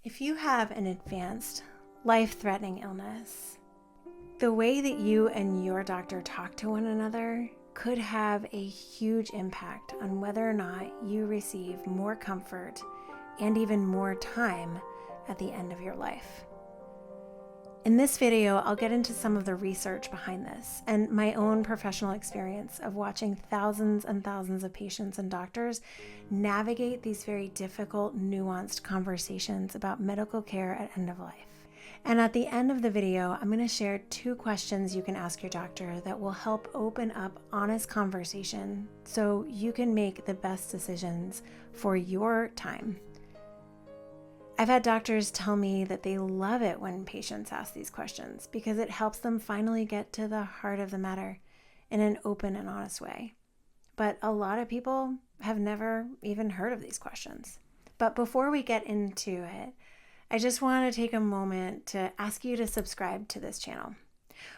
If you have an advanced, life-threatening illness, the way that you and your doctor talk to one another could have a huge impact on whether or not you receive more comfort and even more time at the end of your life. In this video, I'll get into some of the research behind this and my own professional experience of watching thousands and thousands of patients and doctors navigate these very difficult, nuanced conversations about medical care at end of life. And at the end of the video, I'm going to share 2 questions you can ask your doctor that will help open up honest conversation so you can make the best decisions for your time. I've had doctors tell me that they love it when patients ask these questions because it helps them finally get to the heart of the matter in an open and honest way. But a lot of people have never even heard of these questions. But before we get into it, I just want to take a moment to ask you to subscribe to this channel.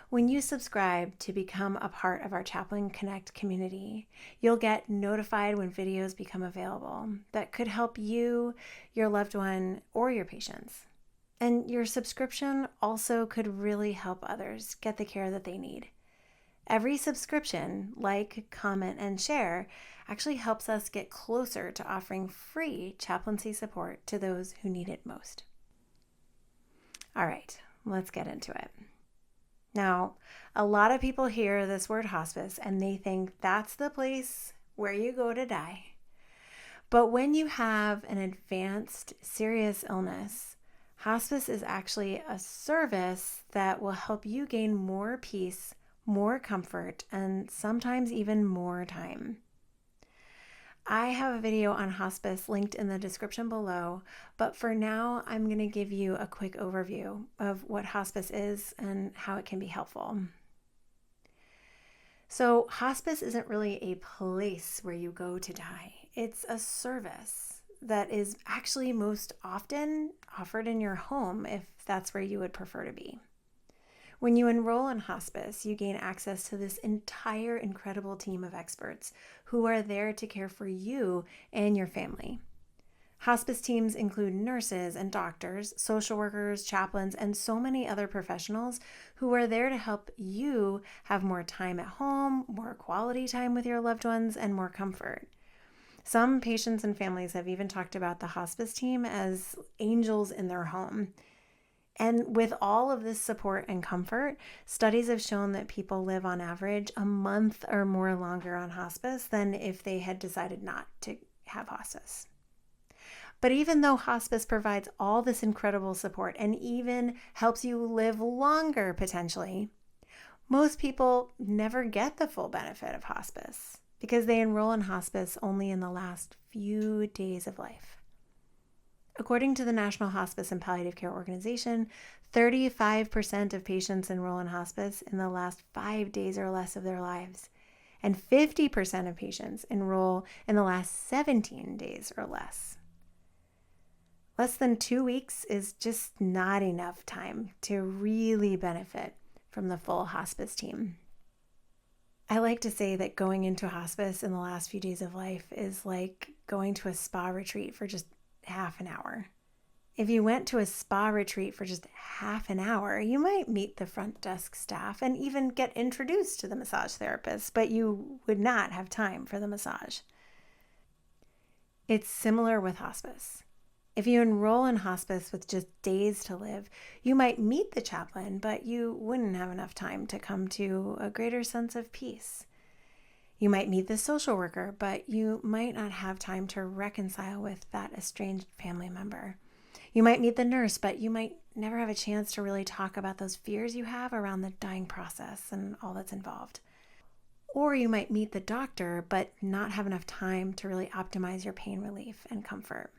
When you subscribe to become a part of our Chaplain Connect community, you'll get notified when videos become available that could help you, your loved one, or your patients. And your subscription also could really help others get the care that they need. Every subscription, like, comment, and share, actually helps us get closer to offering free chaplaincy support to those who need it most. All right, let's get into it. Now, a lot of people hear this word hospice and they think that's the place where you go to die. But when you have an advanced, serious illness, hospice is actually a service that will help you gain more peace, more comfort, and sometimes even more time. I have a video on hospice linked in the description below, but for now, I'm going to give you a quick overview of what hospice is and how it can be helpful. So, hospice isn't really a place where you go to die. It's a service that is actually most often offered in your home if that's where you would prefer to be. When you enroll in hospice, you gain access to this entire incredible team of experts who are there to care for you and your family. Hospice teams include nurses and doctors, social workers, chaplains, and so many other professionals who are there to help you have more time at home, more quality time with your loved ones, and more comfort. Some patients and families have even talked about the hospice team as angels in their home. And with all of this support and comfort, studies have shown that people live on average a month or more longer on hospice than if they had decided not to have hospice. But even though hospice provides all this incredible support and even helps you live longer potentially, most people never get the full benefit of hospice because they enroll in hospice only in the last few days of life. According to the National Hospice and Palliative Care Organization, 35% of patients enroll in hospice in the last 5 days or less of their lives, and 50% of patients enroll in the last 17 days or less. Less than 2 weeks is just not enough time to really benefit from the full hospice team. I like to say that going into hospice in the last few days of life is like going to a spa retreat for just half an hour. If you went to a spa retreat for just half an hour, you might meet the front desk staff and even get introduced to the massage therapist, but you would not have time for the massage. It's similar with hospice. If you enroll in hospice with just days to live, you might meet the chaplain, but you wouldn't have enough time to come to a greater sense of peace. You might meet the social worker, but you might not have time to reconcile with that estranged family member. You might meet the nurse, but you might never have a chance to really talk about those fears you have around the dying process and all that's involved. Or you might meet the doctor, but not have enough time to really optimize your pain relief and comfort.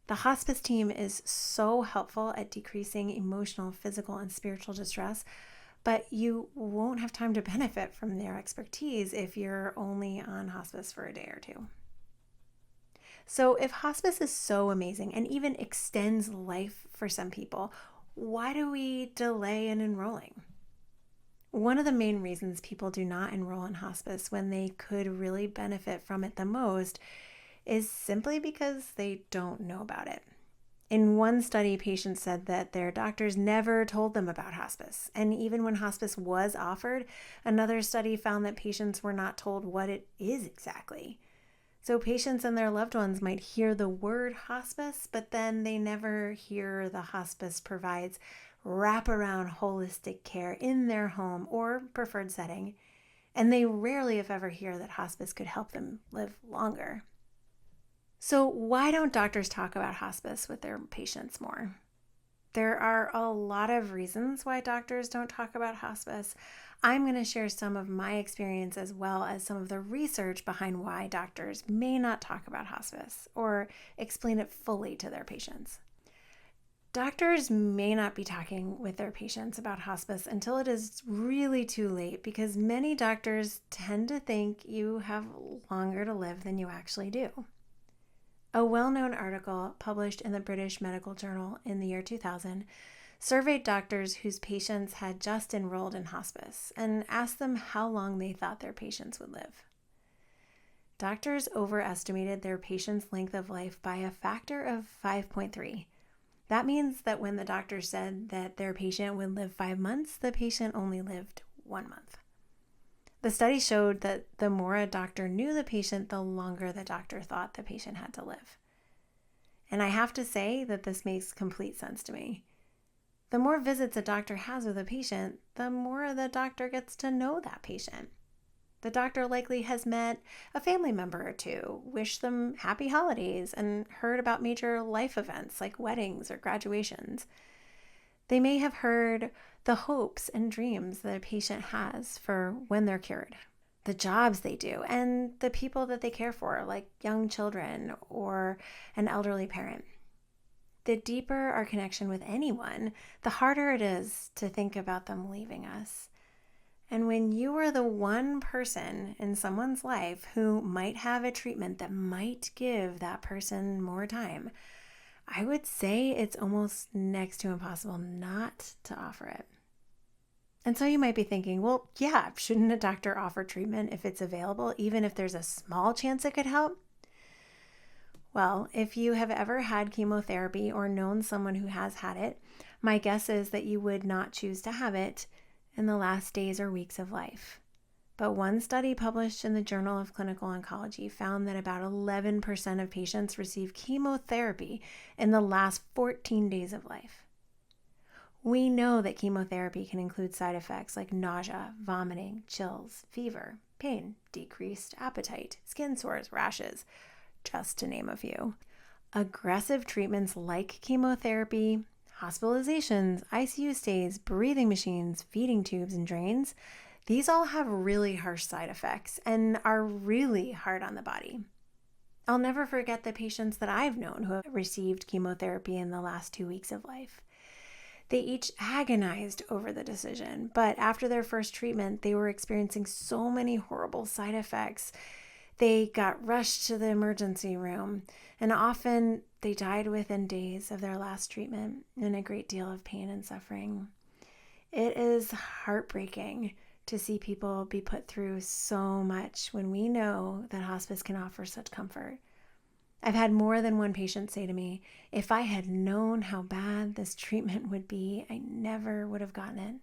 The hospice team is so helpful at decreasing emotional, physical, and spiritual distress, but you won't have time to benefit from their expertise if you're only on hospice for a day or 2. So if hospice is so amazing and even extends life for some people, why do we delay in enrolling? One of the main reasons people do not enroll in hospice when they could really benefit from it the most is simply because they don't know about it. In one study, patients said that their doctors never told them about hospice. And even when hospice was offered, another study found that patients were not told what it is exactly. So patients and their loved ones might hear the word hospice, but then they never hear the hospice provides wraparound holistic care in their home or preferred setting. And they rarely, if ever, hear that hospice could help them live longer. So why don't doctors talk about hospice with their patients more? There are a lot of reasons why doctors don't talk about hospice. I'm going to share some of my experience as well as some of the research behind why doctors may not talk about hospice or explain it fully to their patients. Doctors may not be talking with their patients about hospice until it is really too late because many doctors tend to think you have longer to live than you actually do. A well-known article published in the British Medical Journal in the year 2000 surveyed doctors whose patients had just enrolled in hospice and asked them how long they thought their patients would live. Doctors overestimated their patients' length of life by a factor of 5.3. That means that when the doctor said that their patient would live 5 months, the patient only lived 1 month. The study showed that the more a doctor knew the patient, the longer the doctor thought the patient had to live. And I have to say that this makes complete sense to me. The more visits a doctor has with a patient, the more the doctor gets to know that patient. The doctor likely has met a family member or two, wished them happy holidays, and heard about major life events like weddings or graduations. They may have heard the hopes and dreams that a patient has for when they're cured, the jobs they do, and the people that they care for, like young children or an elderly parent. The deeper our connection with anyone, the harder it is to think about them leaving us. And when you are the one person in someone's life who might have a treatment that might give that person more time, I would say it's almost next to impossible not to offer it. And so you might be thinking, well, yeah, shouldn't a doctor offer treatment if it's available, even if there's a small chance it could help? Well, if you have ever had chemotherapy or known someone who has had it, my guess is that you would not choose to have it in the last days or weeks of life. But one study published in the Journal of Clinical Oncology found that about 11% of patients receive chemotherapy in the last 14 days of life. We know that chemotherapy can include side effects like nausea, vomiting, chills, fever, pain, decreased appetite, skin sores, rashes, just to name a few. Aggressive treatments like chemotherapy, hospitalizations, ICU stays, breathing machines, feeding tubes, and drains, these all have really harsh side effects and are really hard on the body. I'll never forget the patients that I've known who have received chemotherapy in the last 2 weeks of life. They each agonized over the decision, but after their first treatment, they were experiencing so many horrible side effects. They got rushed to the emergency room, and often they died within days of their last treatment in a great deal of pain and suffering. It is heartbreaking to see people be put through so much when we know that hospice can offer such comfort. I've had more than one patient say to me, if I had known how bad this treatment would be, I never would have gotten it.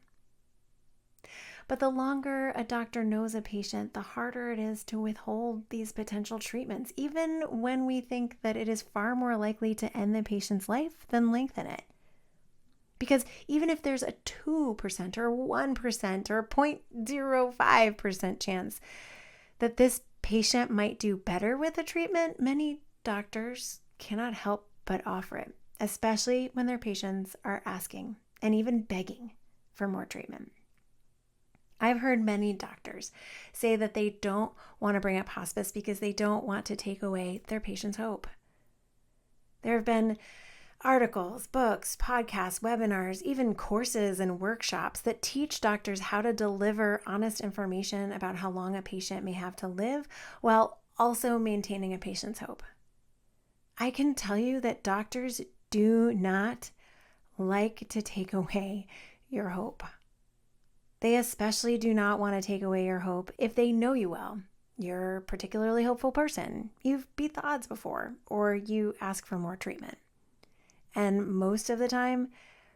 But the longer a doctor knows a patient, the harder it is to withhold these potential treatments, even when we think that it is far more likely to end the patient's life than lengthen it. Because even if there's a 2% or 1% or 0.05% chance that this patient might do better with the treatment, many doctors cannot help but offer it, especially when their patients are asking and even begging for more treatment. I've heard many doctors say that they don't want to bring up hospice because they don't want to take away their patients' hope. There have been articles, books, podcasts, webinars, even courses and workshops that teach doctors how to deliver honest information about how long a patient may have to live while also maintaining a patient's hope. I can tell you that doctors do not like to take away your hope. They especially do not want to take away your hope if they know you well. You're a particularly hopeful person. You've beat the odds before, or you ask for more treatment. And most of the time,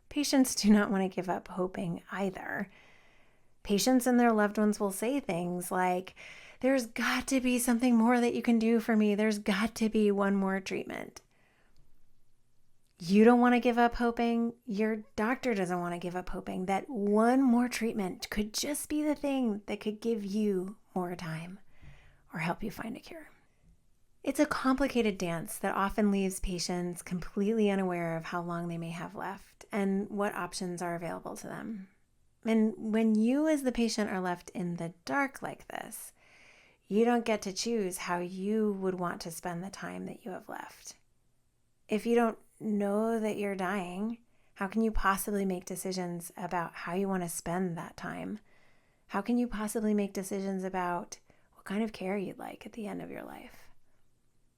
patients do not want to give up hoping either. Patients and their loved ones will say things like, "There's got to be something more that you can do for me. There's got to be one more treatment." You don't want to give up hoping. Your doctor doesn't want to give up hoping that one more treatment could just be the thing that could give you more time or help you find a cure. It's a complicated dance that often leaves patients completely unaware of how long they may have left and what options are available to them. And when you as the patient are left in the dark like this, you don't get to choose how you would want to spend the time that you have left. If you don't know that you're dying, how can you possibly make decisions about how you want to spend that time? How can you possibly make decisions about what kind of care you'd like at the end of your life?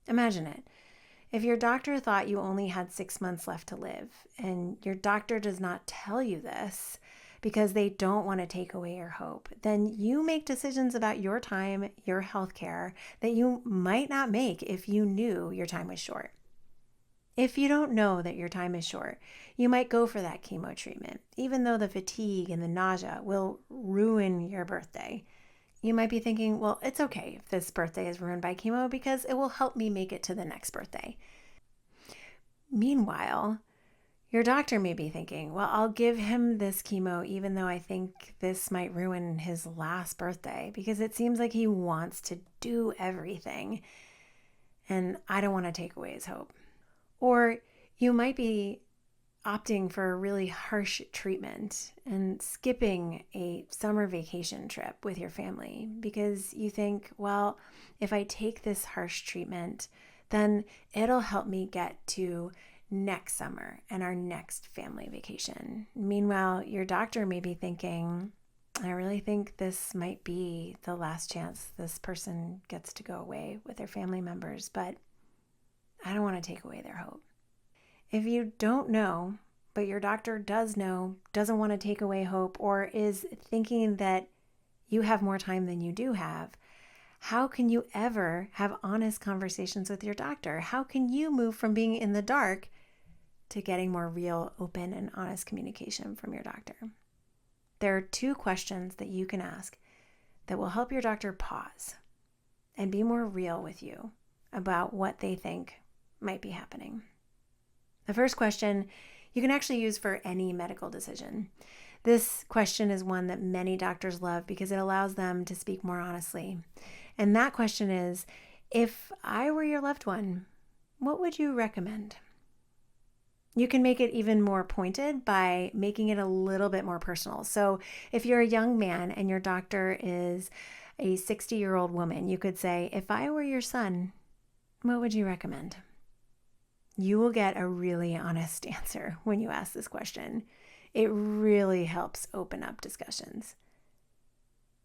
Imagine it. If your doctor thought you only had 6 months left to live, and your doctor does not tell you this because they don't want to take away your hope, then you make decisions about your time, your health care that you might not make if you knew your time was short. If you don't know that your time is short, you might go for that chemo treatment, even though the fatigue and the nausea will ruin your birthday. You might be thinking, well, it's okay if this birthday is ruined by chemo because it will help me make it to the next birthday. Meanwhile, your doctor may be thinking, well, I'll give him this chemo even though I think this might ruin his last birthday because it seems like he wants to do everything and I don't want to take away his hope. Or you might be opting for a really harsh treatment and skipping a summer vacation trip with your family because you think, well, if I take this harsh treatment, then it'll help me get to next summer and our next family vacation. Meanwhile, your doctor may be thinking, I really think this might be the last chance this person gets to go away with their family members, but I don't want to take away their hope. If you don't know, but your doctor does know, doesn't want to take away hope, or is thinking that you have more time than you do have, how can you ever have honest conversations with your doctor? How can you move from being in the dark to getting more real, open, and honest communication from your doctor? There are 2 questions that you can ask that will help your doctor pause and be more real with you about what they think might be happening. The first question you can actually use for any medical decision. This question is one that many doctors love because it allows them to speak more honestly. And that question is, if I were your loved one, what would you recommend? You can make it even more pointed by making it a little bit more personal. So if you're a young man and your doctor is a 60-year-old woman, you could say, if I were your son, what would you recommend? You will get a really honest answer when you ask this question. It really helps open up discussions.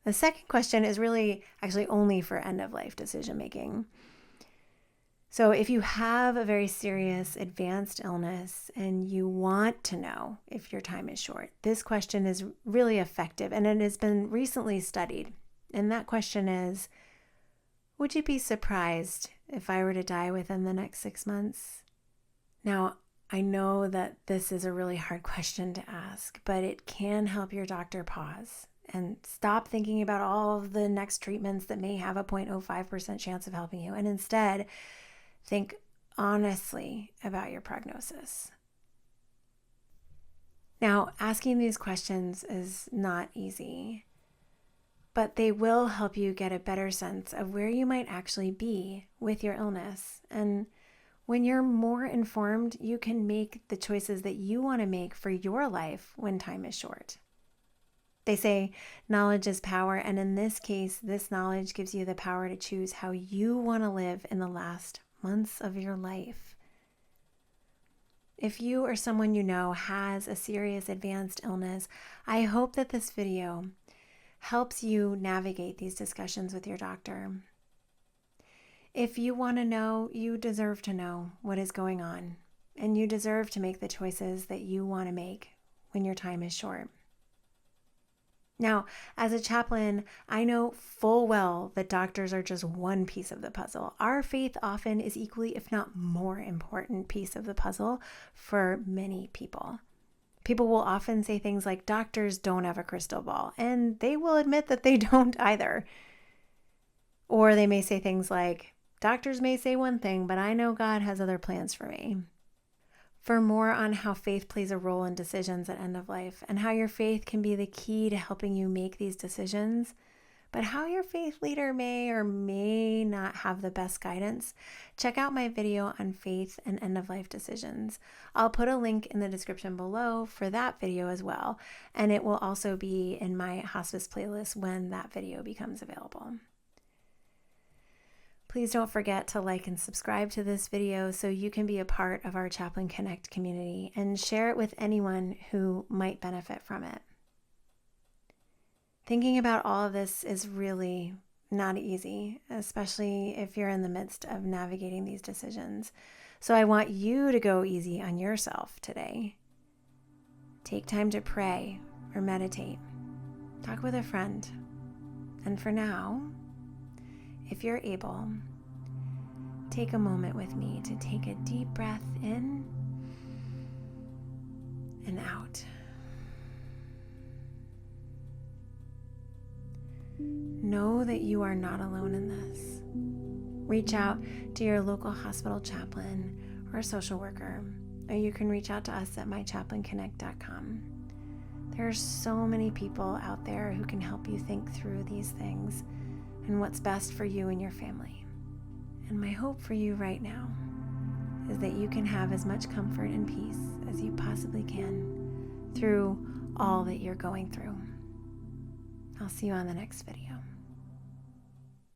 The second question is really actually only for end-of-life decision making. So if you have a very serious advanced illness and you want to know if your time is short, this question is really effective and it has been recently studied. And that question is, would you be surprised if I were to die within the next 6 months? Now, I know that this is a really hard question to ask, but it can help your doctor pause and stop thinking about all of the next treatments that may have a 0.05% chance of helping you, and instead think honestly about your prognosis. Now, asking these questions is not easy, but they will help you get a better sense of where you might actually be with your illness. And when you're more informed, you can make the choices that you want to make for your life when time is short. They say knowledge is power, and in this case, this knowledge gives you the power to choose how you want to live in the last months of your life. If you or someone you know has a serious advanced illness, I hope that this video helps you navigate these discussions with your doctor. If you want to know, you deserve to know what is going on, and you deserve to make the choices that you want to make when your time is short. Now, as a chaplain, I know full well that doctors are just one piece of the puzzle. Our faith often is equally, if not more important piece of the puzzle for many people. People will often say things like, doctors don't have a crystal ball, and they will admit that they don't either. Or they may say things like, doctors may say one thing, but I know God has other plans for me. For more on how faith plays a role in decisions at end of life and how your faith can be the key to helping you make these decisions, but how your faith leader may or may not have the best guidance, check out my video on faith and end of life decisions. I'll put a link in the description below for that video as well, and it will also be in my hospice playlist when that video becomes available. Please don't forget to like and subscribe to this video so you can be a part of our Chaplain Connect community and share it with anyone who might benefit from it. Thinking about all of this is really not easy, especially if you're in the midst of navigating these decisions. So I want you to go easy on yourself today. Take time to pray or meditate. Talk with a friend. And for now, if you're able, take a moment with me to take a deep breath in and out. Know that you are not alone in this. Reach out to your local hospital chaplain or social worker, or you can reach out to us at mychaplainconnect.com. There are so many people out there who can help you think through these things and what's best for you and your family. And my hope for you right now is that you can have as much comfort and peace as you possibly can through all that you're going through. I'll see you on the next video.